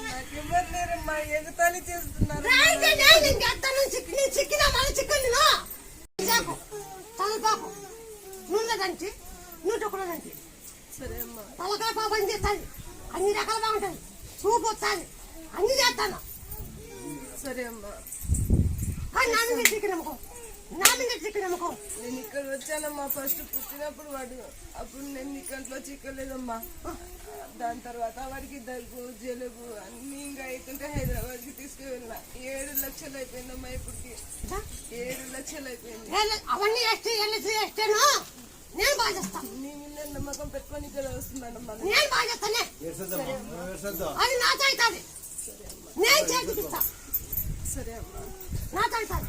నాకెవ్వరులేరమ్మా, ఎగతాళి చేస్తున్నారు. సరే అమ్మా, తలకాయ పాపం చేస్తాను, అన్ని రకాలు బాగుంటుంది, చూపు వస్తుంది, అన్ని చేస్తాను. సరే అమ్మా, కానీ నా మీద చికెన్ నమ్మకం, నా మీద చికెన్ నమ్మకం. నేను ఇక్కడ వచ్చానమ్మా. ఫస్ట్ పుట్టినప్పుడు అప్పుడు నేను నీ కంట్లో చిక్కలేదమ్మా. దాని తర్వాత వాడికి దగ్గు జలుబు అన్ని ఇంకా అవుతుంటే హైదరాబాద్కి తీసుకువెళ్ళినా. 7 లక్షలు అయిపోయిందమ్మా. ఇప్పటికి 7 లక్షలు అయిపోయింది. అవన్నీ వేస్తాను, నేను బాగా చేస్తాను. నీ మీద నమ్మకం పెట్టుకొని ఇక్కడ వస్తున్నానమ్మా. నేను బాగా చేస్తానే, అది నాతో అవుతుంది, నేను చేతికిస్తా. సరే అమ్మా, నాతో అవుతుంది.